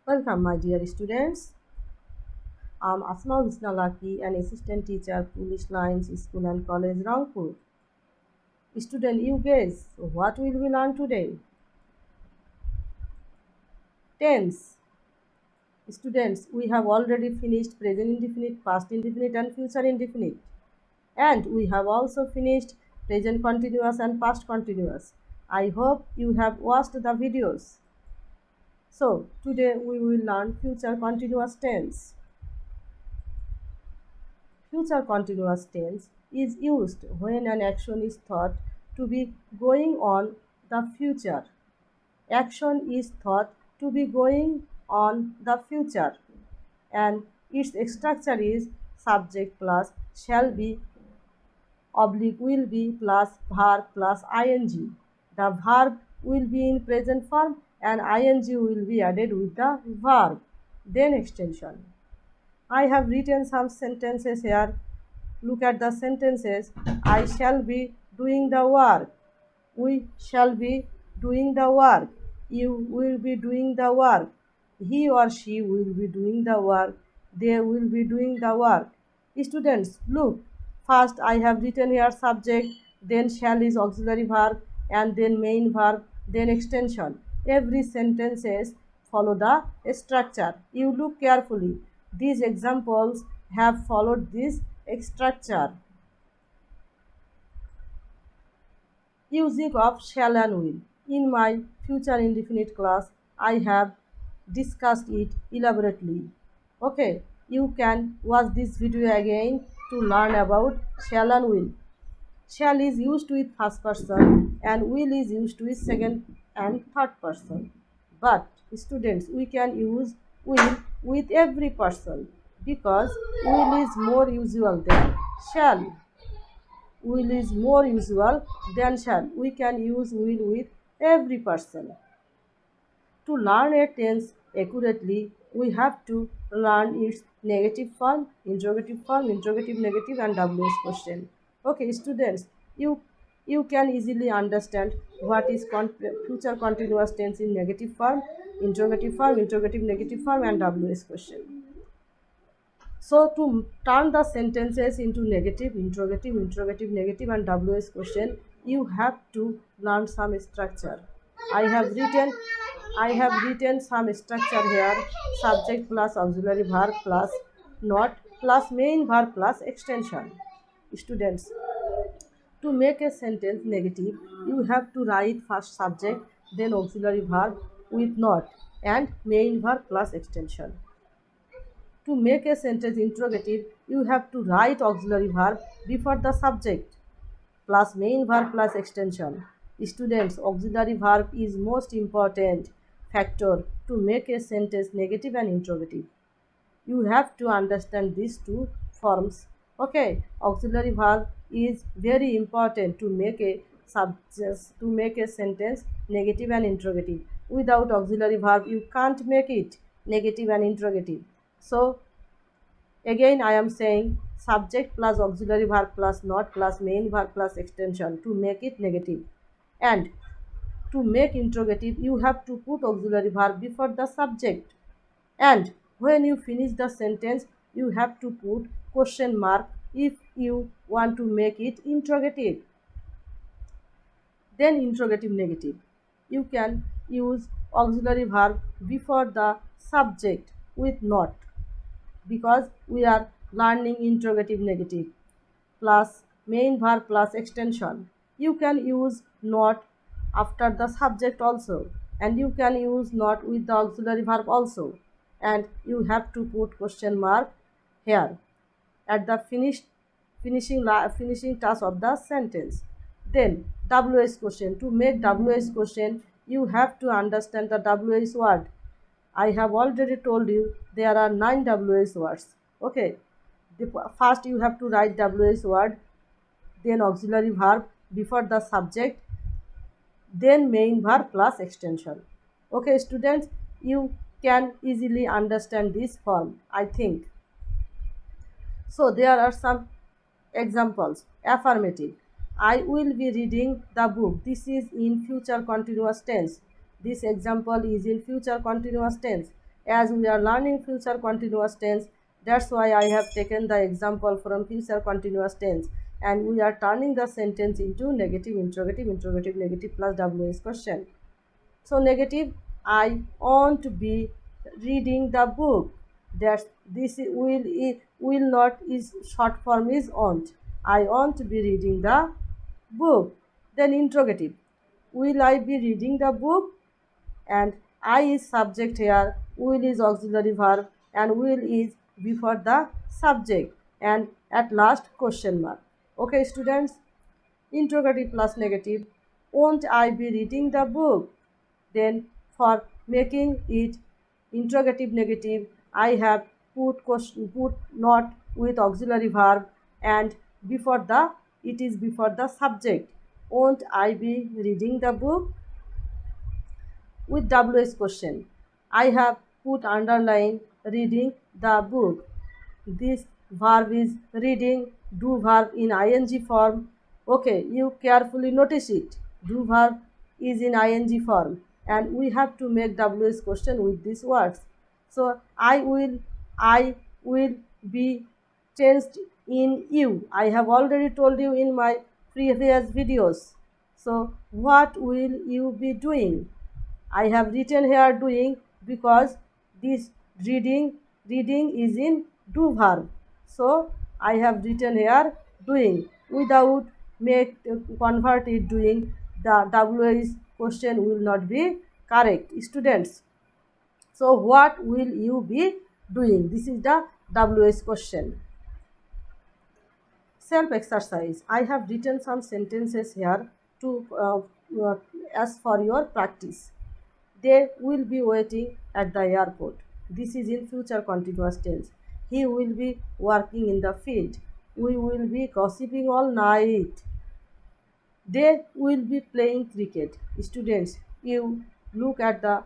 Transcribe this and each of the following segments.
Welcome, my dear students. I'm Asma Visnalaki, an assistant teacher, Police Lines School and College, Rangpur. Student, you guess what will we learn today? Tense. Students, we have already finished present indefinite, past indefinite, and future indefinite. And we have also finished present continuous and past continuous. I hope you have watched the videos. So, today we will learn future continuous tense. Future continuous tense is used when an action is thought to be going on the future. Action is thought to be going on the future, and its structure is subject plus shall be oblique will be plus verb plus ing. The verb will be in present form and ing will be added with the verb. Then extension. I have written some sentences here. Look at the sentences. I shall be doing the work. We shall be doing the work. You will be doing the work. He or she will be doing the work. They will be doing the work. Students, look. First, I have written here subject, then shall is auxiliary verb, and then main verb, then extension. Every sentences follow the structure. You look carefully. These examples have followed this structure. Using of shall and will. In my future indefinite class, I have discussed it elaborately. Okay, you can watch this video again to learn about shall and will. Shall is used with first person and will is used with second and third person. But students, we can use will with every person because will is more usual than shall. Will is more usual than shall. We can use will with every person. To learn a tense accurately, we have to learn its negative form, interrogative negative, and WS question. Okay, students, you can easily understand what is future continuous tense in negative form, interrogative negative form, and WS question. So to turn the sentences into negative, interrogative, and WS question, you have to learn some structure. I have written I have written some structure here. Subject plus auxiliary verb plus not plus main verb plus extension. Students, to make a sentence negative, you have to write first subject, then auxiliary verb with not and main verb plus extension. To make a sentence interrogative, you have to write auxiliary verb before the subject plus main verb plus extension. Students, auxiliary verb is most important factor to make a sentence negative and interrogative. You have to understand these two forms. Okay, auxiliary verb is very important to make a subject to make a sentence negative and interrogative. Without auxiliary verb, you can't make it negative and interrogative. So again, I am saying subject plus auxiliary verb plus not plus main verb plus extension to make it negative. And to make interrogative, you have to put auxiliary verb before the subject. And when you finish the sentence, you have to put question mark if you want to make it interrogative. Then interrogative negative. You can use auxiliary verb before the subject with not because we are learning interrogative negative plus main verb plus extension. You can use not after the subject also, and you can use not with the auxiliary verb also, and you have to put question mark here at the finishing task of the sentence. Then WS question. To make WS question, you have to understand the WS word. I have already told you there are 9 WS words. Okay. First you have to write WS word, then auxiliary verb before the subject, then main verb plus extension. Okay, students, you can easily understand this form, I think. So there are some examples. Affirmative. I will be reading the book. This is in future continuous tense. This example is in future continuous tense. as we are learning future continuous tense, that's why I have taken the example from future continuous tense, and we are turning the sentence into negative, interrogative, interrogative, negative plus WH question. So negative, I want to be reading the book. That's this will not is short form is want. I want to be reading the book. Then interrogative, will I be reading the book? And I is subject here, will is auxiliary verb, and will is before the subject, and at last question mark. Okay, students, interrogative plus negative, won't I be reading the book? Then for making it interrogative negative, I have put not with auxiliary verb, and before the it is before the subject. Won't I be reading the book? With WH question, I have put underline reading the book. This verb is reading, do verb in ing form. Okay, you carefully notice it. Do verb is in ing form, and we have to make WH question with these words. So I will be changed in you. I have already told you in my previous videos. So what will you be doing? I have written here doing because this reading is in do verb. So I have written here doing. Without make convert it doing, the WH question will not be correct, students. So what will you be doing? This is the WH question. Self exercise. I have written some sentences here to as for your practice. They will be waiting at the airport. This is in future continuous tense. He will be working in the field. We will be gossiping all night. They will be playing cricket. Students, you look at the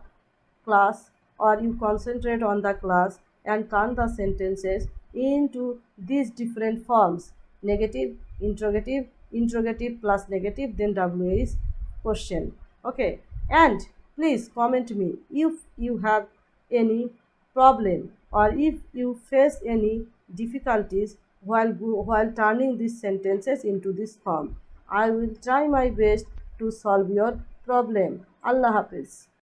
class or you concentrate on the class and turn the sentences into these different forms: negative, interrogative, interrogative plus negative, then WA is question. Okay, and please comment me if you have any problem or if you face any difficulties while turning these sentences into this form. I will try my best to solve your problem. Allah Hafiz.